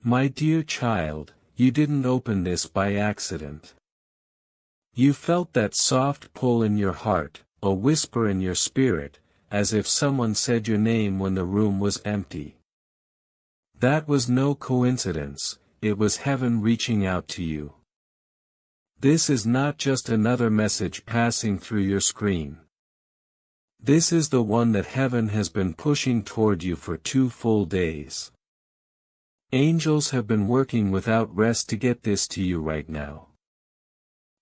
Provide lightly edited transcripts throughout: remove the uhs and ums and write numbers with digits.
My dear child, you didn't open this by accident. You felt that soft pull in your heart, a whisper in your spirit, as if someone said your name when the room was empty. That was no coincidence, it was heaven reaching out to you. This is not just another message passing through your screen. This is the one that heaven has been pushing toward you for 2 full days. Angels have been working without rest to get this to you right now.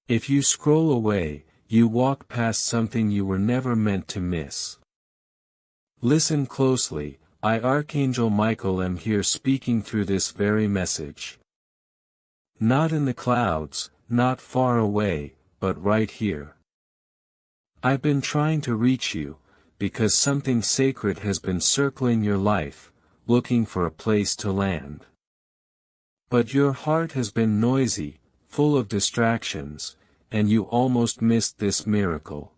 If you scroll away, you walk past something you were never meant to miss. Listen closely, I Archangel Michael am here speaking through this very message. Not in the clouds, not far away, but right here. I've been trying to reach you, because something sacred has been circling your life, looking for a place to land. But your heart has been noisy, full of distractions, and you almost missed this miracle.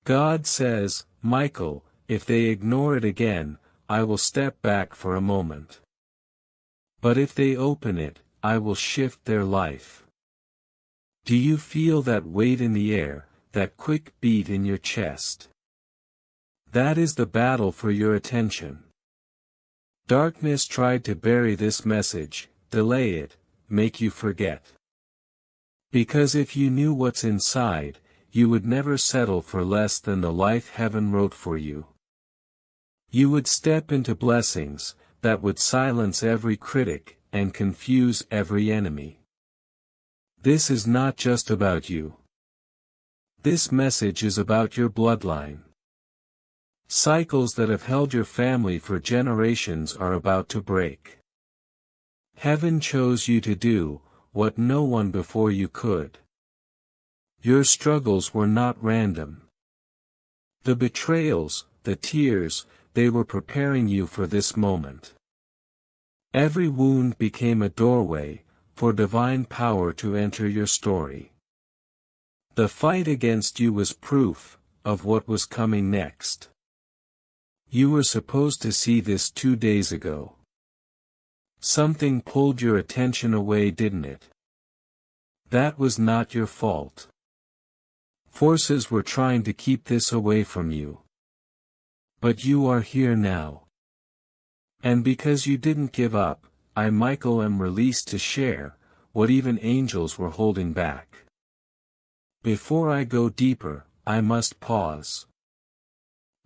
God says, Michael, if they ignore it again, I will step back for a moment. But if they open it, I will shift their life. Do you feel that weight in the air, that quick beat in your chest? That is the battle for your attention. Darkness tried to bury this message, delay it, make you forget. Because if you knew what's inside, you would never settle for less than the life heaven wrote for you. You would step into blessings that would silence every critic and confuse every enemy. This is not just about you. This message is about your bloodline. Cycles that have held your family for generations are about to break. Heaven chose you to do what no one before you could. Your struggles were not random. The betrayals, the tears, they were preparing you for this moment. Every wound became a doorway for divine power to enter your story. The fight against you was proof of what was coming next. You were supposed to see this 2 days ago. Something pulled your attention away, didn't it? That was not your fault. Forces were trying to keep this away from you. But you are here now. And because you didn't give up, I Michael am released to share what even angels were holding back. Before I go deeper, I must pause.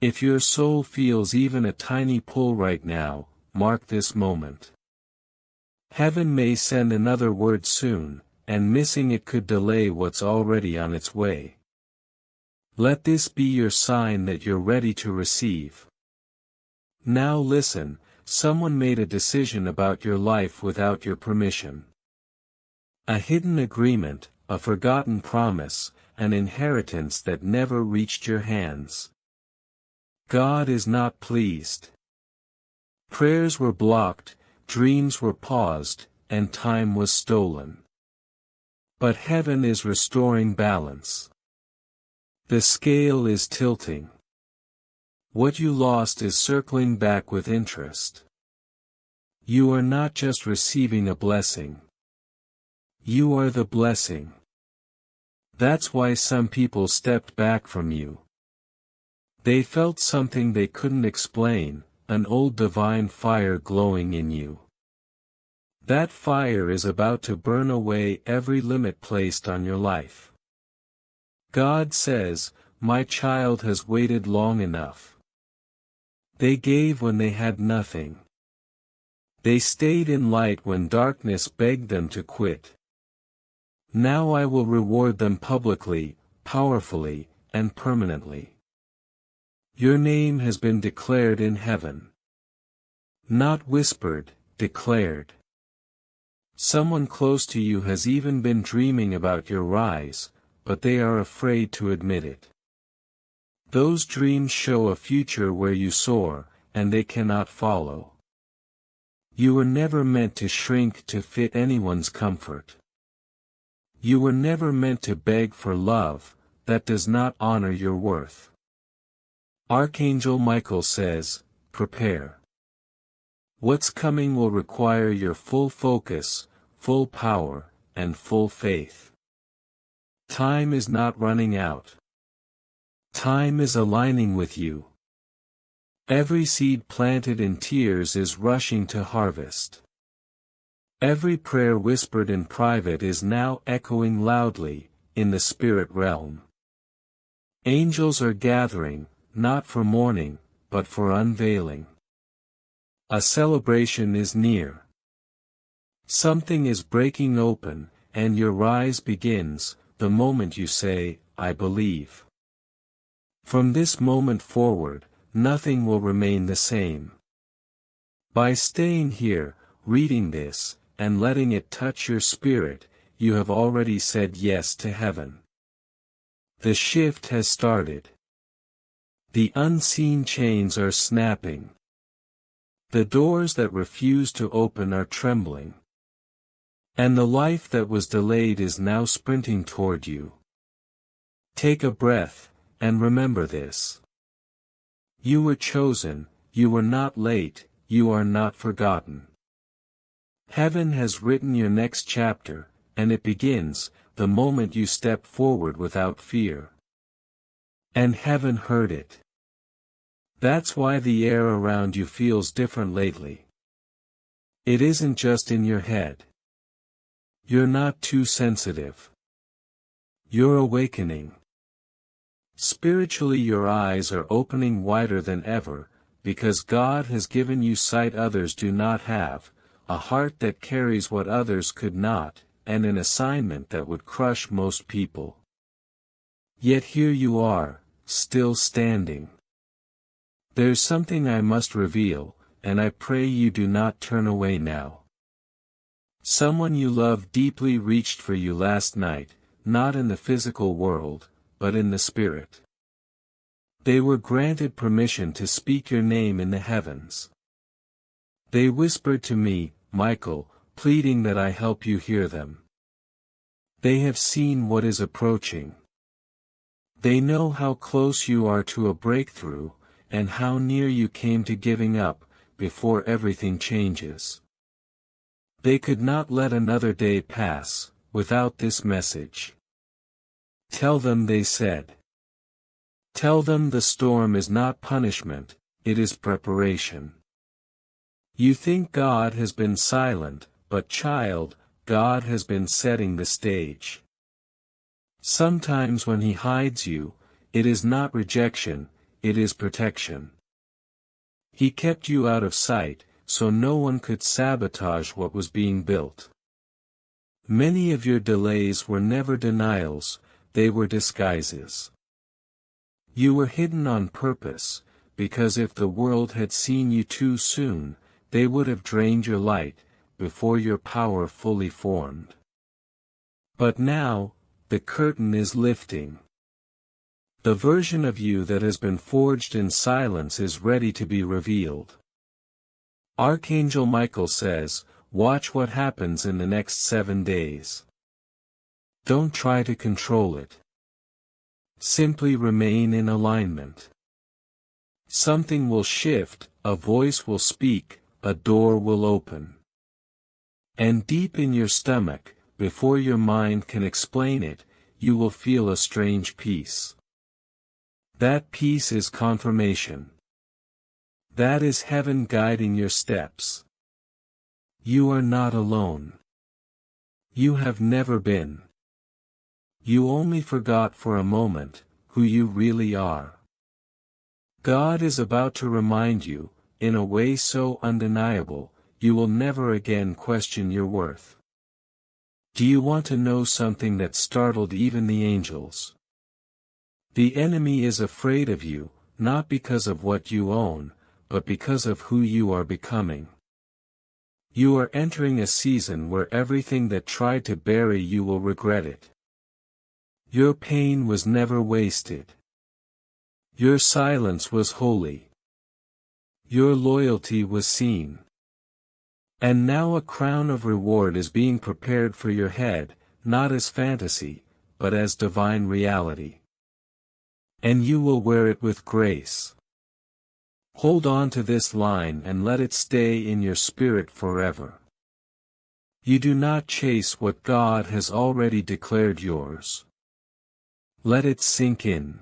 If your soul feels even a tiny pull right now, mark this moment. Heaven may send another word soon, and missing it could delay what's already on its way. Let this be your sign that you're ready to receive. Now listen, someone made a decision about your life without your permission. A hidden agreement, a forgotten promise, an inheritance that never reached your hands. God is not pleased. Prayers were blocked, dreams were paused, and time was stolen. But heaven is restoring balance. The scale is tilting. What you lost is circling back with interest. You are not just receiving a blessing. You are the blessing. That's why some people stepped back from you. They felt something they couldn't explain, an old divine fire glowing in you. That fire is about to burn away every limit placed on your life. God says, my child has waited long enough. They gave when they had nothing. They stayed in light when darkness begged them to quit. Now I will reward them publicly, powerfully, and permanently. Your name has been declared in heaven. Not whispered, declared. Someone close to you has even been dreaming about your rise, but they are afraid to admit it. Those dreams show a future where you soar, and they cannot follow. You were never meant to shrink to fit anyone's comfort. You were never meant to beg for love that does not honor your worth. Archangel Michael says, prepare. What's coming will require your full focus, full power, and full faith. Time is not running out. Time is aligning with you. Every seed planted in tears is rushing to harvest. Every prayer whispered in private is now echoing loudly, in the spirit realm. Angels are gathering, not for mourning, but for unveiling. A celebration is near. Something is breaking open, and your rise begins, the moment you say, I believe. From this moment forward, nothing will remain the same. By staying here, reading this, and letting it touch your spirit, you have already said yes to heaven. The shift has started. The unseen chains are snapping. The doors that refuse to open are trembling. And the life that was delayed is now sprinting toward you. Take a breath, and remember this. You were chosen, you were not late, you are not forgotten. Heaven has written your next chapter, and it begins, the moment you step forward without fear. And heaven heard it. That's why the air around you feels different lately. It isn't just in your head. You're not too sensitive. You're awakening. Spiritually your eyes are opening wider than ever, because God has given you sight others do not have, a heart that carries what others could not, and an assignment that would crush most people. Yet here you are, still standing. There's something I must reveal, and I pray you do not turn away now. Someone you love deeply reached for you last night, not in the physical world, but in the spirit. They were granted permission to speak your name in the heavens. They whispered to me, Michael, pleading that I help you hear them. They have seen what is approaching. They know how close you are to a breakthrough, and how near you came to giving up, before everything changes. They could not let another day pass, without this message. Tell them, they said. Tell them the storm is not punishment, it is preparation. You think God has been silent, but child, God has been setting the stage. Sometimes when He hides you, it is not rejection, it is protection. He kept you out of sight, so no one could sabotage what was being built. Many of your delays were never denials, they were disguises. You were hidden on purpose, because if the world had seen you too soon, they would have drained your light, before your power fully formed. But now, the curtain is lifting. The version of you that has been forged in silence is ready to be revealed. Archangel Michael says, watch what happens in the next 7 days. Don't try to control it. Simply remain in alignment. Something will shift, a voice will speak, a door will open. And deep in your stomach, before your mind can explain it, you will feel a strange peace. That peace is confirmation. That is heaven guiding your steps. You are not alone. You have never been. You only forgot for a moment, who you really are. God is about to remind you, in a way so undeniable, you will never again question your worth. Do you want to know something that startled even the angels? The enemy is afraid of you, not because of what you own, but because of who you are becoming. You are entering a season where everything that tried to bury you will regret it. Your pain was never wasted. Your silence was holy. Your loyalty was seen. And now a crown of reward is being prepared for your head, not as fantasy, but as divine reality. And you will wear it with grace. Hold on to this line and let it stay in your spirit forever. You do not chase what God has already declared yours. Let it sink in.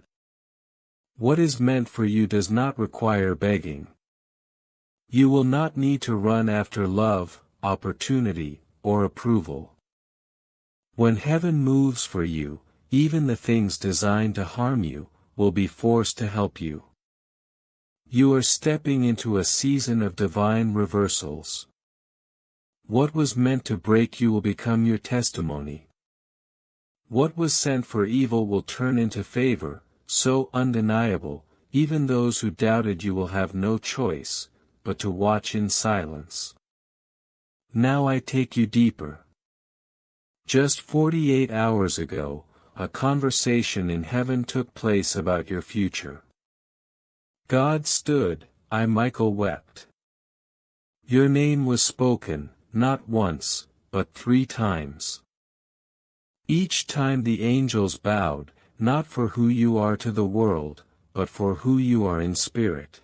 What is meant for you does not require begging. You will not need to run after love, opportunity, or approval. When heaven moves for you, even the things designed to harm you, will be forced to help you. You are stepping into a season of divine reversals. What was meant to break you will become your testimony. What was sent for evil will turn into favor, so undeniable, even those who doubted you will have no choice, but to watch in silence. Now I take you deeper. Just 48 hours ago, a conversation in heaven took place about your future. God stood, Michael wept. Your name was spoken, not once, but 3 times. Each time the angels bowed, not for who you are to the world, but for who you are in spirit.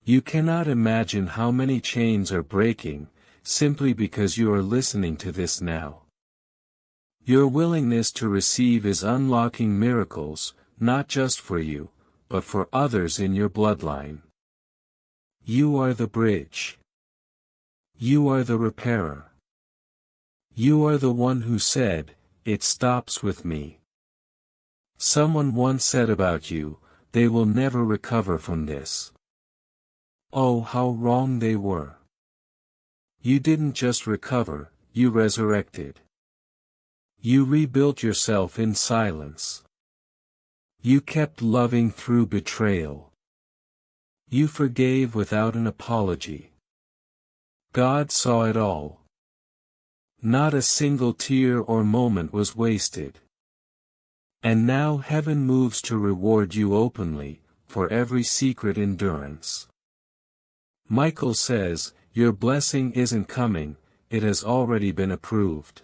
You cannot imagine how many chains are breaking, simply because you are listening to this now. Your willingness to receive is unlocking miracles, not just for you, but for others in your bloodline. You are the bridge. You are the repairer. You are the one who said, "It stops with me." Someone once said about you, "They will never recover from this." Oh, how wrong they were. You didn't just recover, you resurrected. You rebuilt yourself in silence. You kept loving through betrayal. You forgave without an apology. God saw it all. Not a single tear or moment was wasted. And now heaven moves to reward you openly, for every secret endurance. Michael says, your blessing isn't coming, it has already been approved.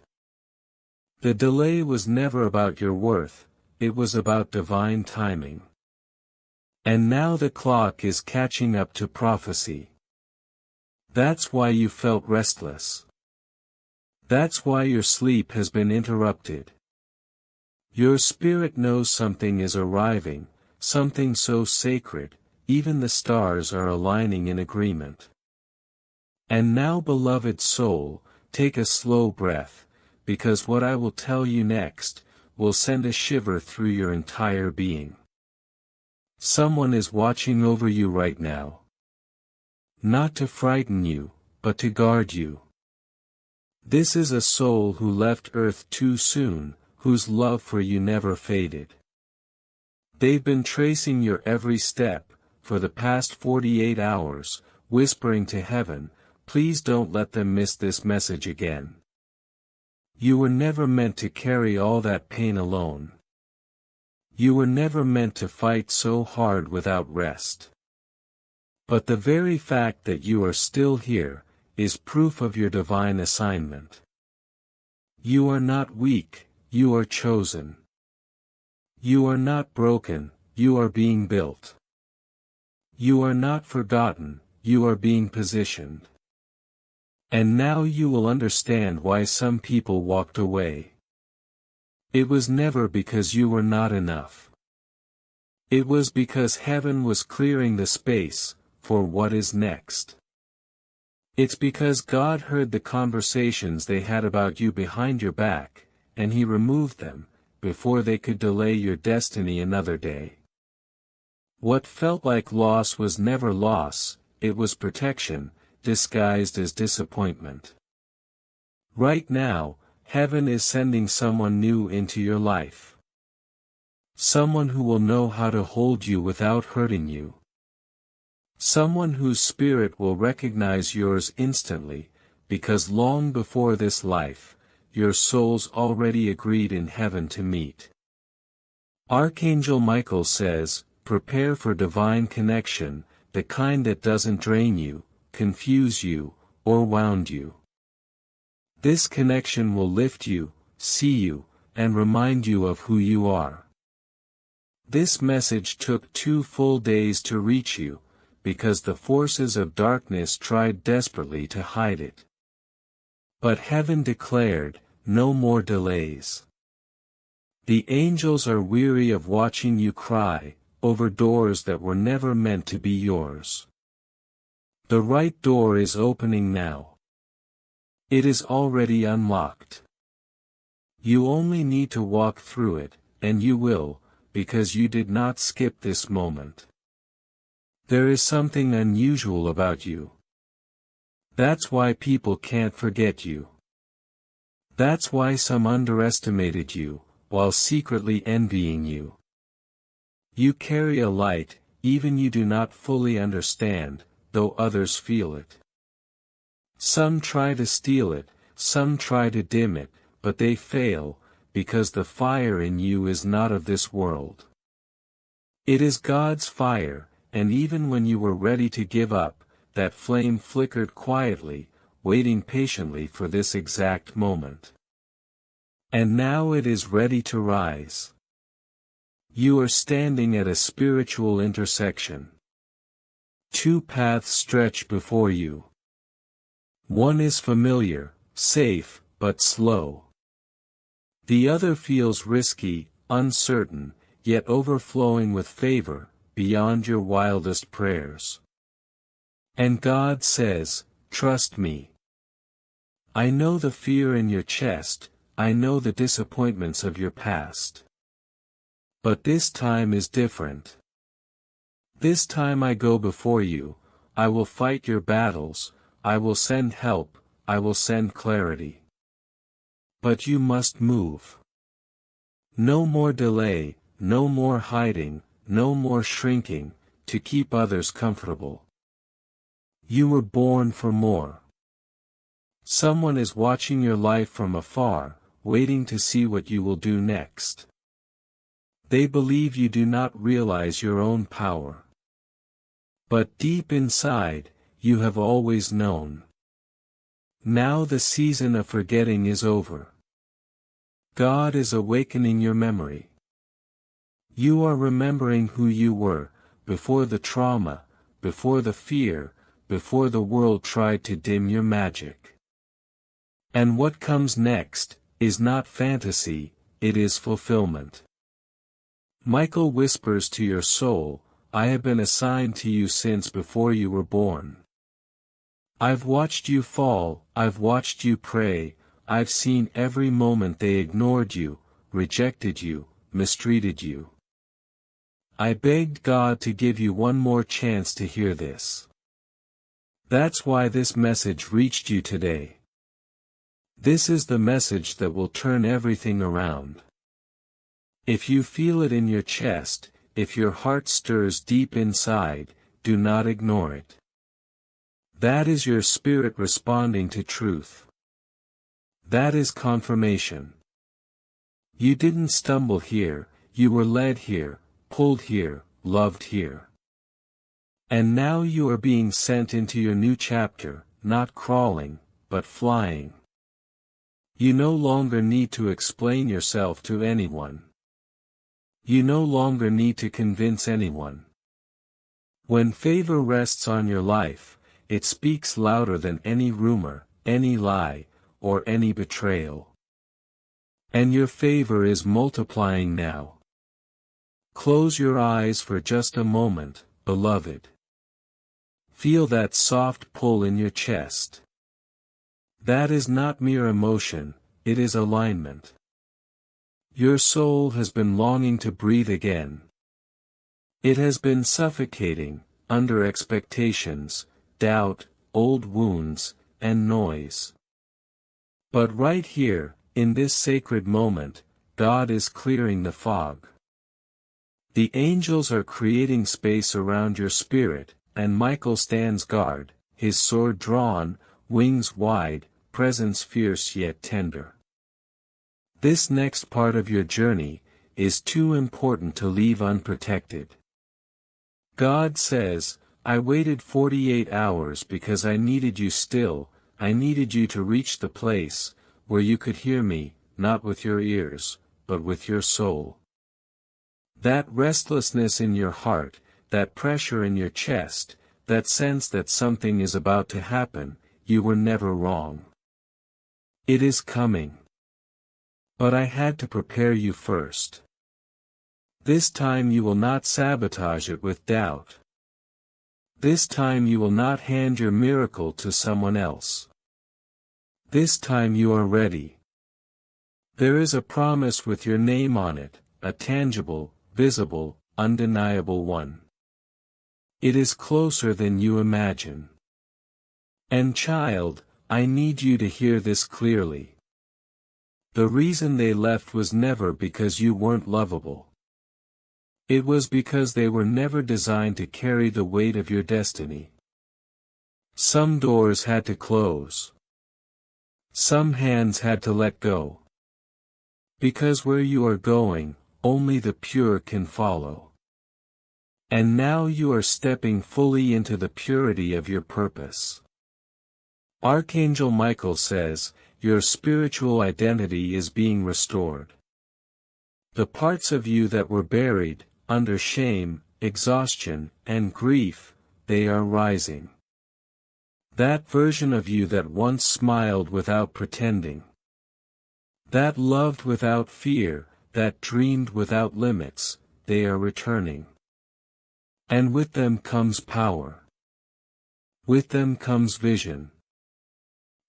The delay was never about your worth, it was about divine timing. And now the clock is catching up to prophecy. That's why you felt restless. That's why your sleep has been interrupted. Your spirit knows something is arriving, something so sacred, even the stars are aligning in agreement. And now, beloved soul, take a slow breath, because what I will tell you next, will send a shiver through your entire being. Someone is watching over you right now. Not to frighten you, but to guard you. This is a soul who left Earth too soon, whose love for you never faded. They've been tracing your every step, for the past 48 hours, whispering to heaven, please don't let them miss this message again. You were never meant to carry all that pain alone. You were never meant to fight so hard without rest. But the very fact that you are still here, is proof of your divine assignment. You are not weak, you are chosen. You are not broken, you are being built. You are not forgotten, you are being positioned. And now you will understand why some people walked away. It was never because you were not enough. It was because heaven was clearing the space, for what is next. It's because God heard the conversations they had about you behind your back, and He removed them, before they could delay your destiny another day. What felt like loss was never loss, it was protection, disguised as disappointment. Right now, heaven is sending someone new into your life. Someone who will know how to hold you without hurting you. Someone whose spirit will recognize yours instantly, because long before this life, your souls already agreed in heaven to meet. Archangel Michael says, prepare for divine connection, the kind that doesn't drain you, confuse you, or wound you. This connection will lift you, see you, and remind you of who you are. This message took 2 full days to reach you, because the forces of darkness tried desperately to hide it. But heaven declared, no more delays. The angels are weary of watching you cry, over doors that were never meant to be yours. The right door is opening now. It is already unlocked. You only need to walk through it, and you will, because you did not skip this moment. There is something unusual about you. That's why people can't forget you. That's why some underestimated you, while secretly envying you. You carry a light, even you do not fully understand, though others feel it. Some try to steal it, some try to dim it, but they fail, because the fire in you is not of this world. It is God's fire, and even when you were ready to give up, that flame flickered quietly, waiting patiently for this exact moment. And now it is ready to rise. You are standing at a spiritual intersection. Two paths stretch before you. One is familiar, safe, but slow. The other feels risky, uncertain, yet overflowing with favor, beyond your wildest prayers. And God says, trust me. I know the fear in your chest, I know the disappointments of your past. But this time is different. This time I go before you, I will fight your battles, I will send help, I will send clarity. But you must move. No more delay, no more hiding, no more shrinking, to keep others comfortable. You were born for more. Someone is watching your life from afar, waiting to see what you will do next. They believe you do not realize your own power. But deep inside, you have always known. Now the season of forgetting is over. God is awakening your memory. You are remembering who you were, before the trauma, before the fear, before the world tried to dim your magic. And what comes next, is not fantasy, it is fulfillment. Michael whispers to your soul, I have been assigned to you since before you were born. I've watched you fall, I've watched you pray, I've seen every moment they ignored you, rejected you, mistreated you. I begged God to give you one more chance to hear this. That's why this message reached you today. This is the message that will turn everything around. If you feel it in your chest, if your heart stirs deep inside, do not ignore it. That is your spirit responding to truth. That is confirmation. You didn't stumble here, you were led here, pulled here, loved here. And now you are being sent into your new chapter, not crawling, but flying. You no longer need to explain yourself to anyone. You no longer need to convince anyone. When favor rests on your life, it speaks louder than any rumor, any lie, or any betrayal. And your favor is multiplying now. Close your eyes for just a moment, beloved. Feel that soft pull in your chest. That is not mere emotion, it is alignment. Your soul has been longing to breathe again. It has been suffocating, under expectations, doubt, old wounds, and noise. But right here, in this sacred moment, God is clearing the fog. The angels are creating space around your spirit, and Michael stands guard, his sword drawn, wings wide, presence fierce yet tender. This next part of your journey is too important to leave unprotected. God says, I waited 48 hours because I needed you still, I needed you to reach the place where you could hear me, not with your ears, but with your soul. That restlessness in your heart, that pressure in your chest, that sense that something is about to happen, you were never wrong. It is coming. But I had to prepare you first. This time you will not sabotage it with doubt. This time you will not hand your miracle to someone else. This time you are ready. There is a promise with your name on it, a tangible, visible, undeniable one. It is closer than you imagine. And child, I need you to hear this clearly. The reason they left was never because you weren't lovable. It was because they were never designed to carry the weight of your destiny. Some doors had to close. Some hands had to let go. Because where you are going, only the pure can follow. And now you are stepping fully into the purity of your purpose. Archangel Michael says, your spiritual identity is being restored. The parts of you that were buried, under shame, exhaustion, and grief, they are rising. That version of you that once smiled without pretending. That loved without fear, that dreamed without limits, they are returning. And with them comes power. With them comes vision.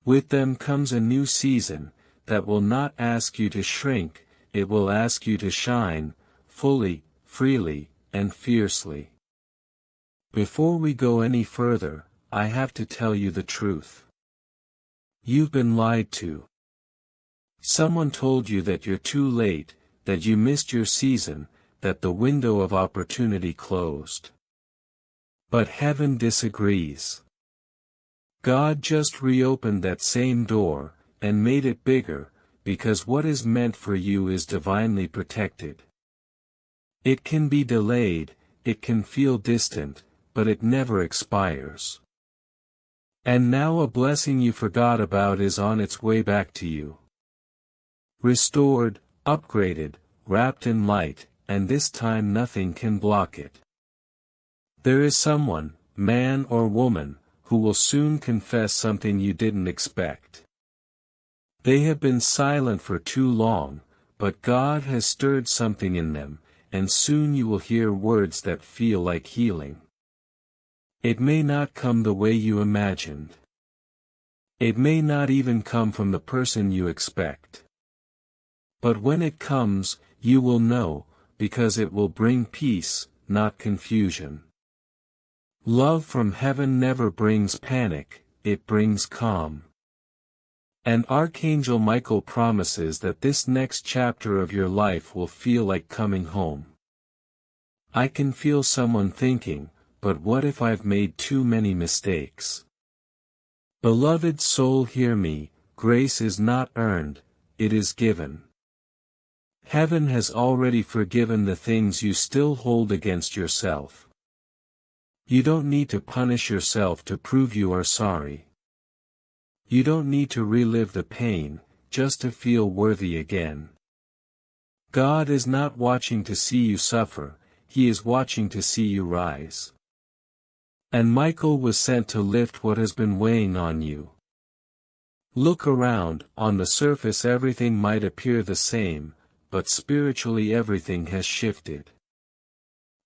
With them comes a new season, that will not ask you to shrink, it will ask you to shine, fully, freely, and fiercely. Before we go any further, I have to tell you the truth. You've been lied to. Someone told you that you're too late, that you missed your season, that the window of opportunity closed. But heaven disagrees. God just reopened that same door, and made it bigger, because what is meant for you is divinely protected. It can be delayed, it can feel distant, but it never expires. And now a blessing you forgot about is on its way back to you. Restored, upgraded, wrapped in light, and this time nothing can block it. There is someone, man or woman, who will soon confess something you didn't expect. They have been silent for too long, but God has stirred something in them, and soon you will hear words that feel like healing. It may not come the way you imagined. It may not even come from the person you expect. But when it comes, you will know, because it will bring peace, not confusion. Love from heaven never brings panic, it brings calm. And Archangel Michael promises that this next chapter of your life will feel like coming home. I can feel someone thinking, but what if I've made too many mistakes? Beloved soul, hear me, grace is not earned, it is given. Heaven has already forgiven the things you still hold against yourself. You don't need to punish yourself to prove you are sorry. You don't need to relive the pain, just to feel worthy again. God is not watching to see you suffer, He is watching to see you rise. And Michael was sent to lift what has been weighing on you. Look around, on the surface everything might appear the same, but spiritually everything has shifted.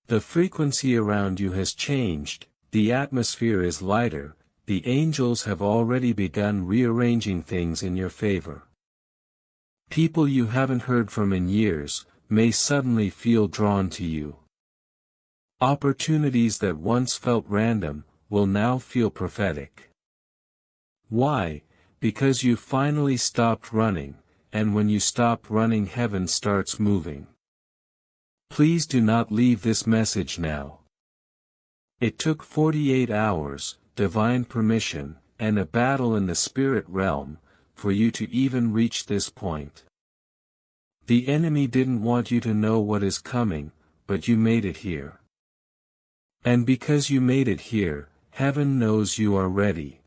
The frequency around you has changed, the atmosphere is lighter, the angels have already begun rearranging things in your favor. People you haven't heard from in years, may suddenly feel drawn to you. Opportunities that once felt random, will now feel prophetic. Why? Because you finally stopped running, and when you stop running, heaven starts moving. Please do not leave this message now. It took 48 hours, divine permission, and a battle in the spirit realm, for you to even reach this point. The enemy didn't want you to know what is coming, but you made it here. And because you made it here, heaven knows you are ready.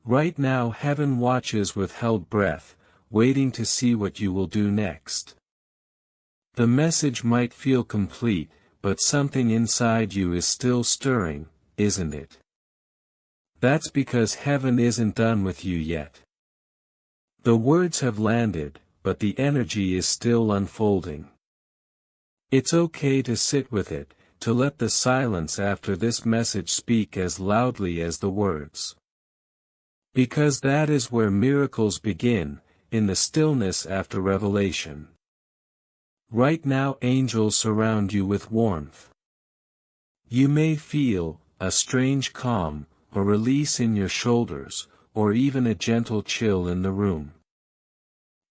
Right now heaven watches with held breath, waiting to see what you will do next. The message might feel complete, but something inside you is still stirring, isn't it? That's because heaven isn't done with you yet. The words have landed, but the energy is still unfolding. It's okay to sit with it, to let the silence after this message speak as loudly as the words. Because that is where miracles begin, in the stillness after revelation. Right now angels surround you with warmth. You may feel a strange calm, a release in your shoulders, or even a gentle chill in the room.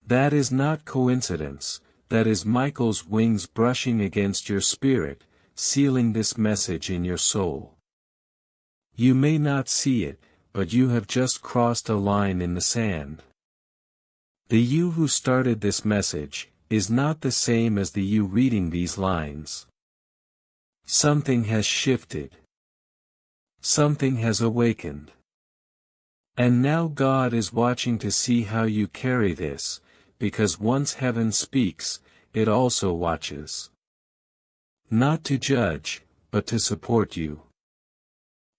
That is not coincidence, that is Michael's wings brushing against your spirit, sealing this message in your soul. You may not see it, but you have just crossed a line in the sand. The you who started this message is not the same as the you reading these lines. Something has shifted. Something has awakened. And now God is watching to see how you carry this, because once heaven speaks, it also watches. Not to judge, but to support you.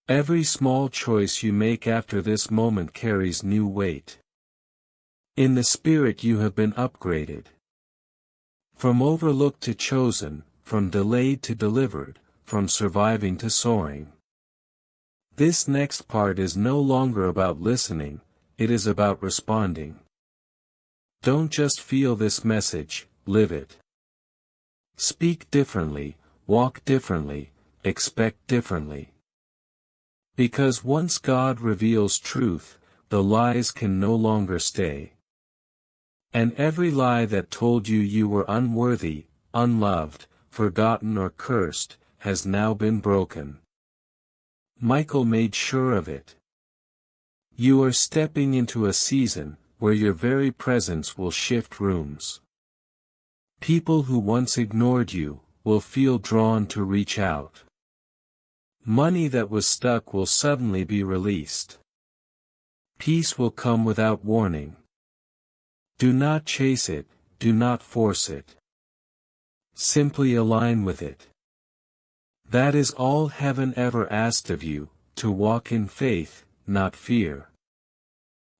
Every small choice you make after this moment carries new weight. In the spirit you have been upgraded. From overlooked to chosen, from delayed to delivered, from surviving to soaring. This next part is no longer about listening, it is about responding. Don't just feel this message, live it. Speak differently, walk differently, expect differently. Because once God reveals truth, the lies can no longer stay. And every lie that told you you were unworthy, unloved, forgotten or cursed, has now been broken. Michael made sure of it. You are stepping into a season, where your very presence will shift rooms. People who once ignored you, will feel drawn to reach out. Money that was stuck will suddenly be released. Peace will come without warning. Do not chase it, do not force it. Simply align with it. That is all heaven ever asked of you, to walk in faith, not fear.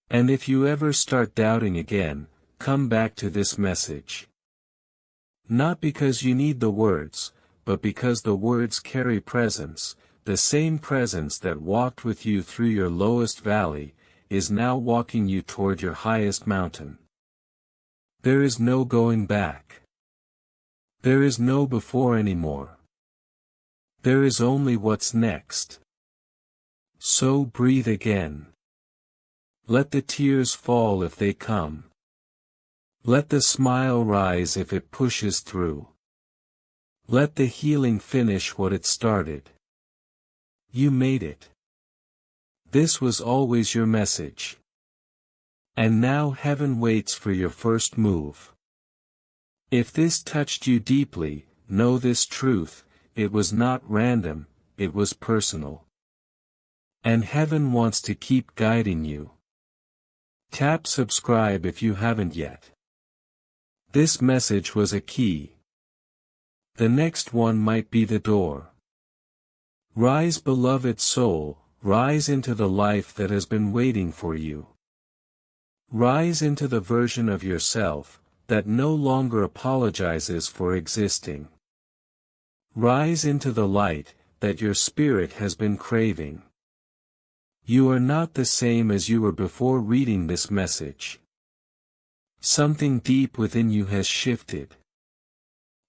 And if you ever start doubting again, come back to this message. Not because you need the words, but because the words carry presence, the same presence that walked with you through your lowest valley, is now walking you toward your highest mountain. There is no going back. There is no before anymore. There is only what's next. So breathe again. Let the tears fall if they come. Let the smile rise if it pushes through. Let the healing finish what it started. You made it. This was always your message. And now heaven waits for your first move. If this touched you deeply, know this truth, it was not random, it was personal. And heaven wants to keep guiding you. Tap subscribe if you haven't yet. This message was a key. The next one might be the door. Rise, beloved soul, rise into the life that has been waiting for you. Rise into the version of yourself that no longer apologizes for existing. Rise into the light that your spirit has been craving. You are not the same as you were before reading this message. Something deep within you has shifted.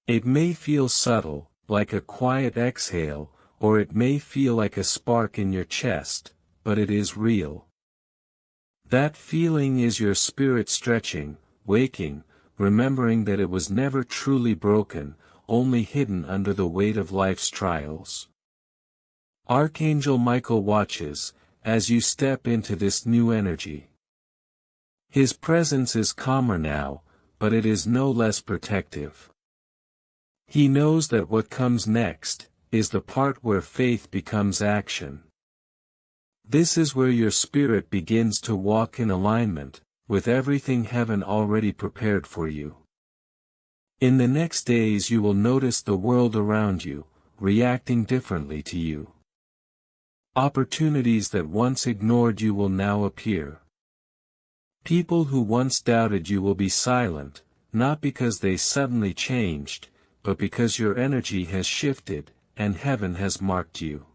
It may feel subtle, like a quiet exhale, or it may feel like a spark in your chest, but it is real. That feeling is your spirit stretching, waking, remembering that it was never truly broken, only hidden under the weight of life's trials. Archangel Michael watches, as you step into this new energy. His presence is calmer now, but it is no less protective. He knows that what comes next is the part where faith becomes action. This is where your spirit begins to walk in alignment with everything heaven already prepared for you. In the next days you will notice the world around you reacting differently to you. Opportunities that once ignored you will now appear. People who once doubted you will be silent, not because they suddenly changed, but because your energy has shifted, and heaven has marked you.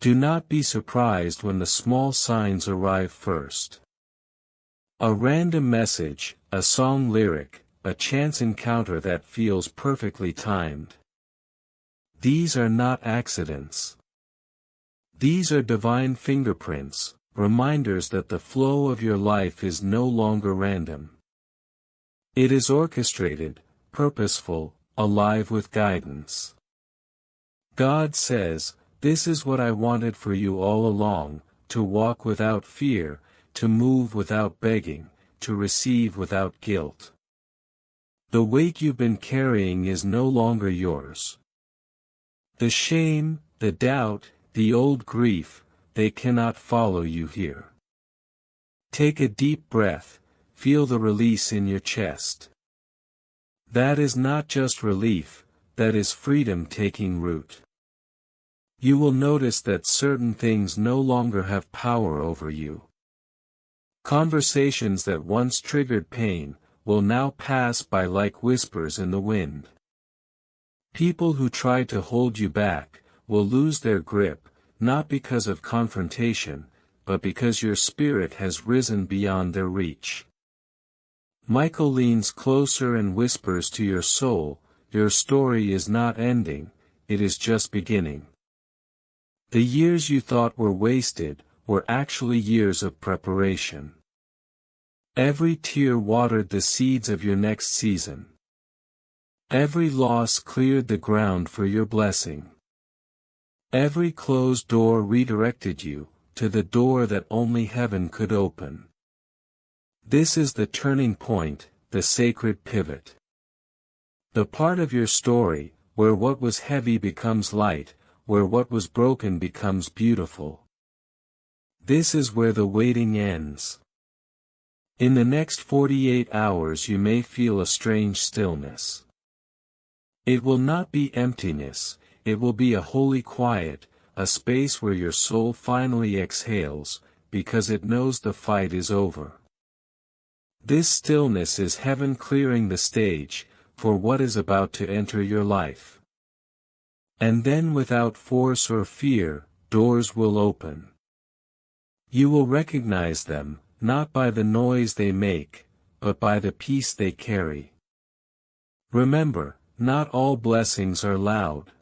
Do not be surprised when the small signs arrive first. A random message, a song lyric, a chance encounter that feels perfectly timed. These are not accidents. These are divine fingerprints, reminders that the flow of your life is no longer random. It is orchestrated, purposeful, alive with guidance. God says, "This is what I wanted for you all along, to walk without fear, to move without begging, to receive without guilt." The weight you've been carrying is no longer yours. The shame, the doubt, the old grief, they cannot follow you here. Take a deep breath, feel the release in your chest. That is not just relief, that is freedom taking root. You will notice that certain things no longer have power over you. Conversations that once triggered pain, will now pass by like whispers in the wind. People who tried to hold you back, will lose their grip, not because of confrontation, but because your spirit has risen beyond their reach. Michael leans closer and whispers to your soul, your story is not ending, it is just beginning. The years you thought were wasted, were actually years of preparation. Every tear watered the seeds of your next season. Every loss cleared the ground for your blessing. Every closed door redirected you, to the door that only heaven could open. This is the turning point, the sacred pivot. The part of your story, where what was heavy becomes light, where what was broken becomes beautiful. This is where the waiting ends. In the next 48 hours you may feel a strange stillness. It will not be emptiness, it will be a holy quiet, a space where your soul finally exhales, because it knows the fight is over. This stillness is heaven clearing the stage, for what is about to enter your life. And then without force or fear, doors will open. You will recognize them, not by the noise they make, but by the peace they carry. Remember, not all blessings are loud.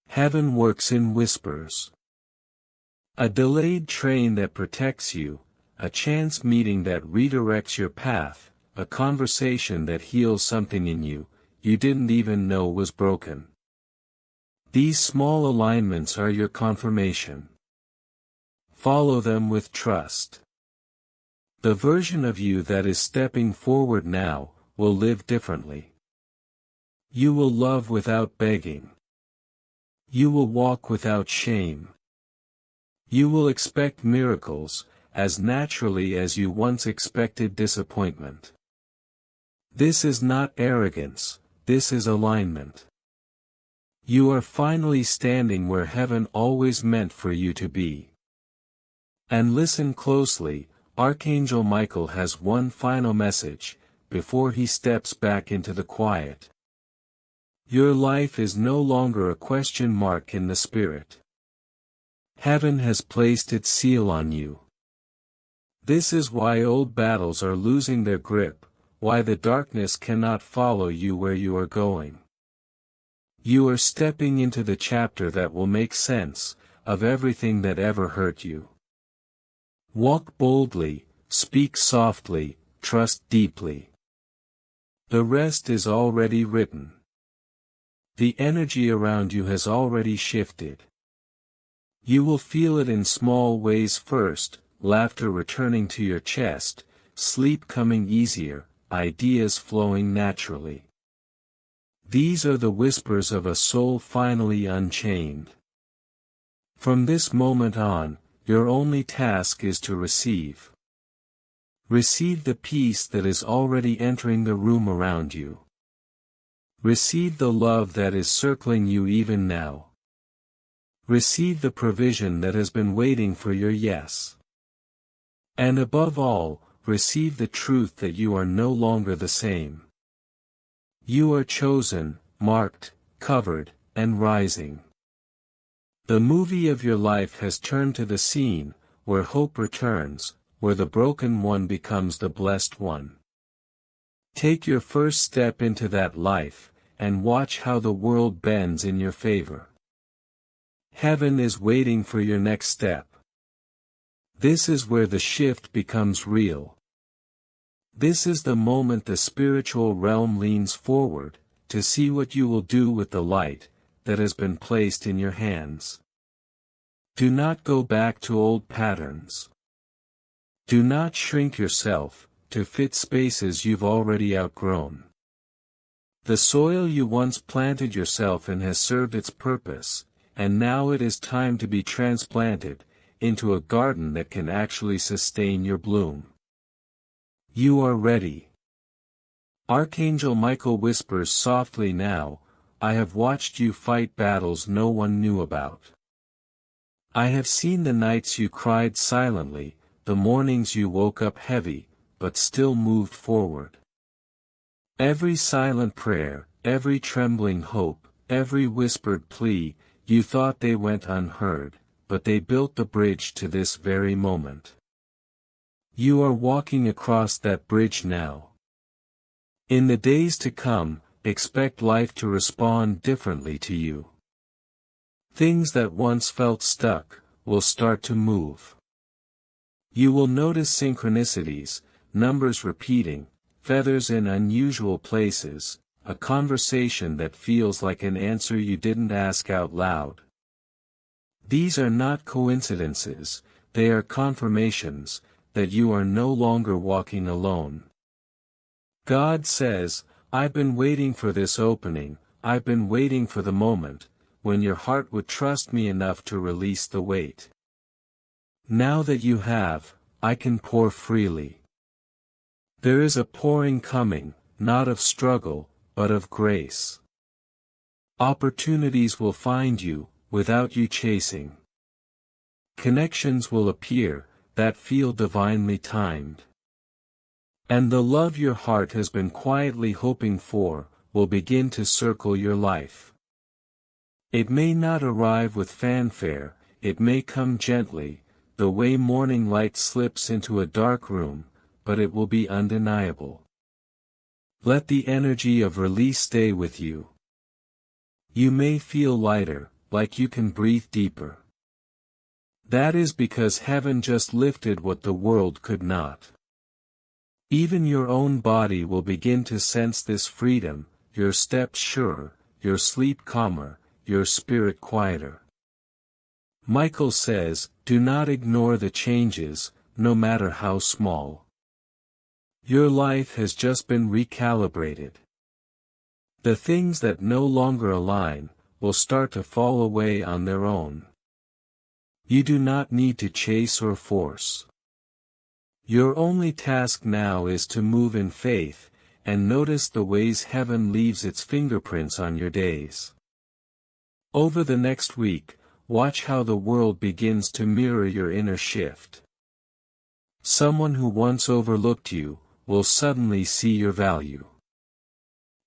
Heaven works in whispers. A delayed train that protects you, a chance meeting that redirects your path, a conversation that heals something in you, you didn't even know was broken. These small alignments are your confirmation. Follow them with trust. The version of you that is stepping forward now, will live differently. You will love without begging. You will walk without shame. You will expect miracles, as naturally as you once expected disappointment. This is not arrogance, this is alignment. You are finally standing where heaven always meant for you to be. And listen closely, Archangel Michael has one final message, before he steps back into the quiet. Your life is no longer a question mark in the spirit. Heaven has placed its seal on you. This is why old battles are losing their grip, why the darkness cannot follow you where you are going. You are stepping into the chapter that will make sense of everything that ever hurt you. Walk boldly, speak softly, trust deeply. The rest is already written. The energy around you has already shifted. You will feel it in small ways first, laughter returning to your chest, sleep coming easier, ideas flowing naturally. These are the whispers of a soul finally unchained. From this moment on, your only task is to receive. Receive the peace that is already entering the room around you. Receive the love that is circling you even now. Receive the provision that has been waiting for your yes. And above all, receive the truth that you are no longer the same. You are chosen, marked, covered, and rising. The movie of your life has turned to the scene, where hope returns, where the broken one becomes the blessed one. Take your first step into that life, and watch how the world bends in your favor. Heaven is waiting for your next step. This is where the shift becomes real. This is the moment the spiritual realm leans forward, to see what you will do with the light that has been placed in your hands. Do not go back to old patterns. Do not shrink yourself to fit spaces you've already outgrown. The soil you once planted yourself in has served its purpose, and now it is time to be transplanted into a garden that can actually sustain your bloom. You are ready. Archangel Michael whispers softly now, I have watched you fight battles no one knew about. I have seen the nights you cried silently, the mornings you woke up heavy, but still moved forward. Every silent prayer, every trembling hope, every whispered plea, you thought they went unheard, but they built the bridge to this very moment. You are walking across that bridge now. In the days to come, expect life to respond differently to you. Things that once felt stuck will start to move. You will notice synchronicities, numbers repeating, feathers in unusual places, a conversation that feels like an answer you didn't ask out loud. These are not coincidences, they are confirmations that you are no longer walking alone. God says, I've been waiting for this opening, I've been waiting for the moment, when your heart would trust me enough to release the weight. Now that you have, I can pour freely. There is a pouring coming, not of struggle, but of grace. Opportunities will find you, without you chasing. Connections will appear, that feel divinely timed. And the love your heart has been quietly hoping for, will begin to circle your life. It may not arrive with fanfare, it may come gently, the way morning light slips into a dark room, but it will be undeniable. Let the energy of release stay with you. You may feel lighter, like you can breathe deeper. That is because heaven just lifted what the world could not. Even your own body will begin to sense this freedom, your steps surer, your sleep calmer, your spirit quieter. Michael says, do not ignore the changes, no matter how small. Your life has just been recalibrated. The things that no longer align, will start to fall away on their own. You do not need to chase or force. Your only task now is to move in faith, and notice the ways heaven leaves its fingerprints on your days. Over the next week, watch how the world begins to mirror your inner shift. Someone who once overlooked you, will suddenly see your value.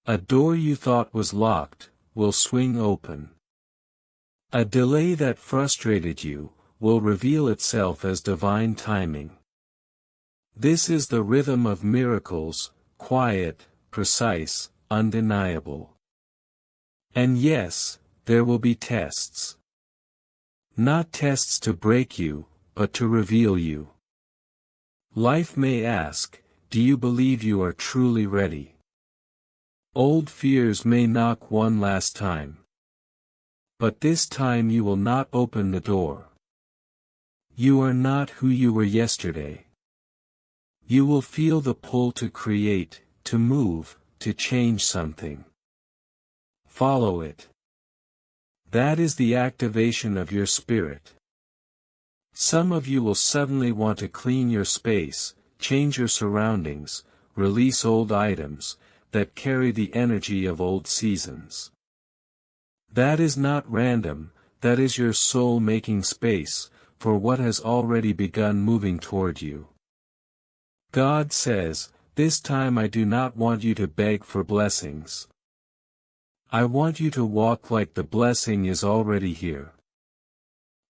A door you thought was locked, will swing open. A delay that frustrated you, will reveal itself as divine timing. This is the rhythm of miracles, quiet, precise, undeniable. And yes, there will be tests. Not tests to break you, but to reveal you. Life may ask, do you believe you are truly ready? Old fears may knock one last time. But this time you will not open the door. You are not who you were yesterday. You will feel the pull to create, to move, to change something. Follow it. That is the activation of your spirit. Some of you will suddenly want to clean your space, change your surroundings, release old items that carry the energy of old seasons. That is not random, that is your soul making space for what has already begun moving toward you. God says, this time I do not want you to beg for blessings. I want you to walk like the blessing is already here.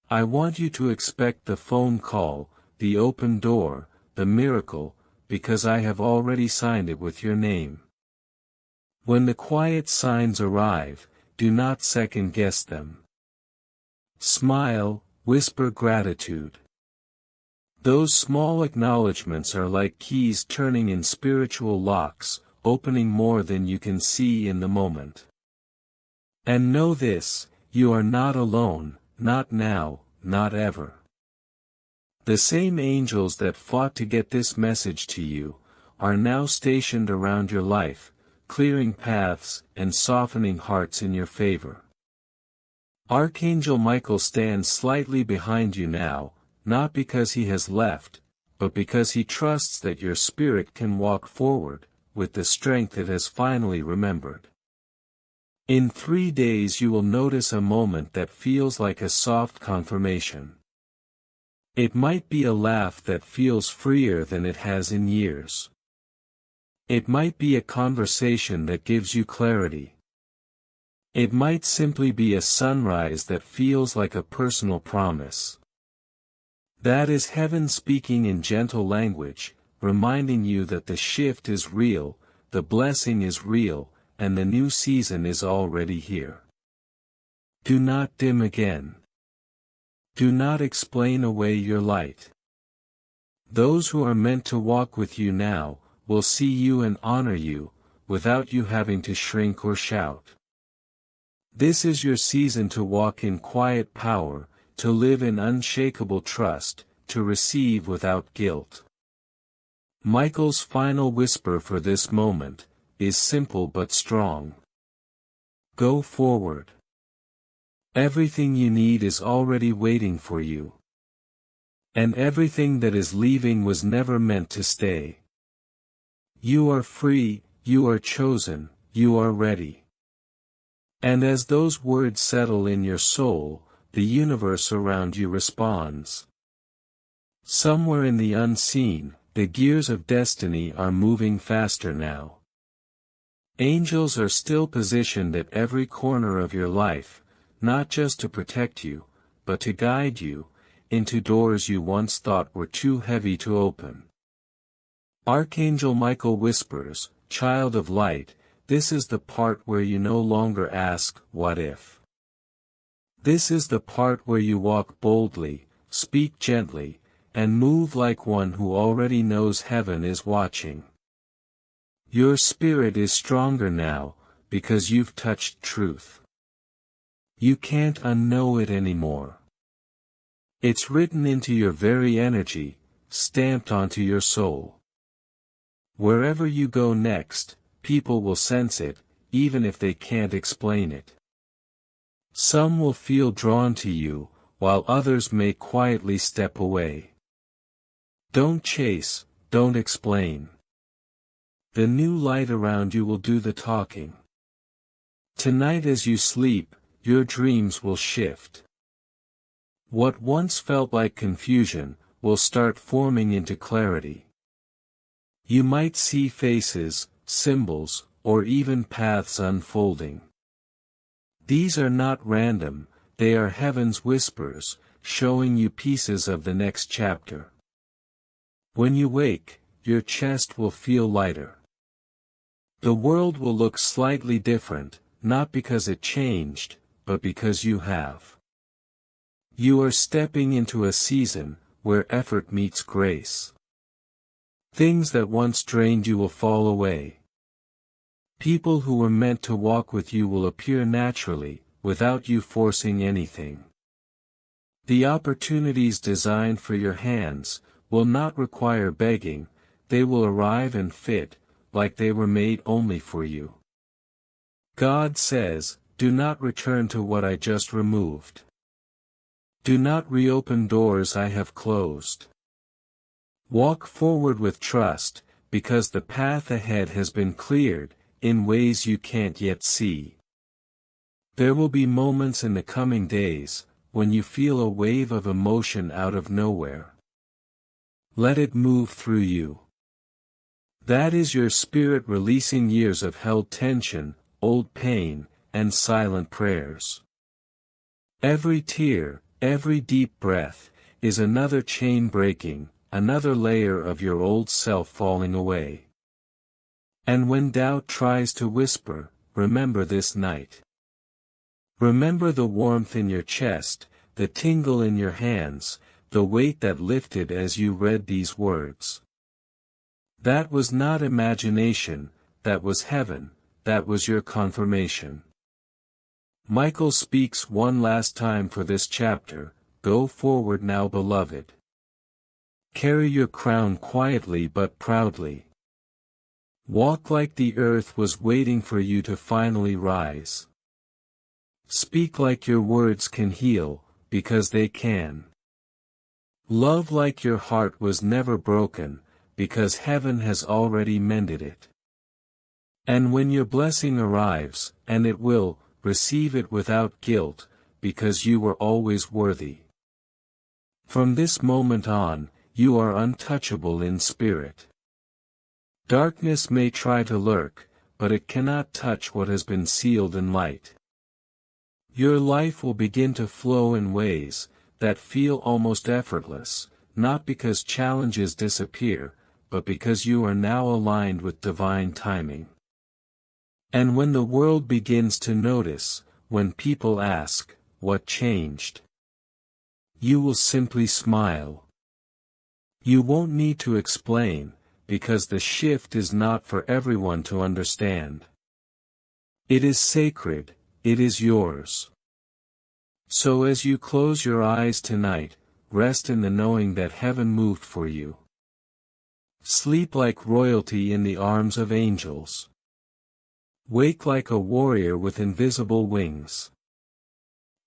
I want you to expect the phone call, the open door, the miracle, because I have already signed it with your name. When the quiet signs arrive, do not second guess them. Smile, whisper gratitude. Those small acknowledgments are like keys turning in spiritual locks, opening more than you can see in the moment. And know this, you are not alone, not now, not ever. The same angels that fought to get this message to you, are now stationed around your life, clearing paths and softening hearts in your favor. Archangel Michael stands slightly behind you now, not because he has left, but because he trusts that your spirit can walk forward, with the strength it has finally remembered. In 3 days you will notice a moment that feels like a soft confirmation. It might be a laugh that feels freer than it has in years. It might be a conversation that gives you clarity. It might simply be a sunrise that feels like a personal promise. That is heaven speaking in gentle language, reminding you that the shift is real, the blessing is real, and the new season is already here. Do not dim again. Do not explain away your light. Those who are meant to walk with you now, will see you and honor you, without you having to shrink or shout. This is your season to walk in quiet power, to live in unshakable trust, to receive without guilt. Michael's final whisper for this moment, is simple but strong. Go forward. Everything you need is already waiting for you. And everything that is leaving was never meant to stay. You are free, you are chosen, you are ready. And as those words settle in your soul, the universe around you responds. Somewhere in the unseen, the gears of destiny are moving faster now. Angels are still positioned at every corner of your life, not just to protect you, but to guide you, into doors you once thought were too heavy to open. Archangel Michael whispers, child of light, this is the part where you no longer ask, what if? This is the part where you walk boldly, speak gently, and move like one who already knows heaven is watching. Your spirit is stronger now, because you've touched truth. You can't unknow it anymore. It's written into your very energy, stamped onto your soul. Wherever you go next, people will sense it, even if they can't explain it. Some will feel drawn to you, while others may quietly step away. Don't chase, don't explain. The new light around you will do the talking. Tonight as you sleep, your dreams will shift. What once felt like confusion, will start forming into clarity. You might see faces, symbols, or even paths unfolding. These are not random, they are heaven's whispers, showing you pieces of the next chapter. When you wake, your chest will feel lighter. The world will look slightly different, not because it changed, but because you have. You are stepping into a season, where effort meets grace. Things that once drained you will fall away. People who were meant to walk with you will appear naturally, without you forcing anything. The opportunities designed for your hands, will not require begging, they will arrive and fit, like they were made only for you. God says, do not return to what I just removed. Do not reopen doors I have closed. Walk forward with trust, because the path ahead has been cleared, in ways you can't yet see. There will be moments in the coming days, when you feel a wave of emotion out of nowhere. Let it move through you. That is your spirit releasing years of held tension, old pain, and silent prayers. Every tear, every deep breath, is another chain breaking, another layer of your old self falling away. And when doubt tries to whisper, remember this night. Remember the warmth in your chest, the tingle in your hands, the weight that lifted as you read these words. That was not imagination, that was heaven, that was your confirmation. Michael speaks one last time for this chapter, go forward now, beloved. Carry your crown quietly but proudly. Walk like the earth was waiting for you to finally rise. Speak like your words can heal, because they can. Love like your heart was never broken, because heaven has already mended it. And when your blessing arrives, and it will, receive it without guilt, because you were always worthy. From this moment on, you are untouchable in spirit. Darkness may try to lurk, but it cannot touch what has been sealed in light. Your life will begin to flow in ways that feel almost effortless, not because challenges disappear, but because you are now aligned with divine timing. And when the world begins to notice, when people ask, what changed? You will simply smile. You won't need to explain, because the shift is not for everyone to understand. It is sacred, it is yours. So as you close your eyes tonight, rest in the knowing that heaven moved for you. Sleep like royalty in the arms of angels. Wake like a warrior with invisible wings.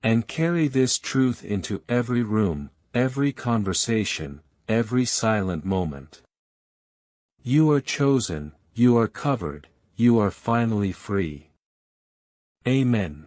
And carry this truth into every room, every conversation, every silent moment. You are chosen, you are covered, you are finally free. Amen.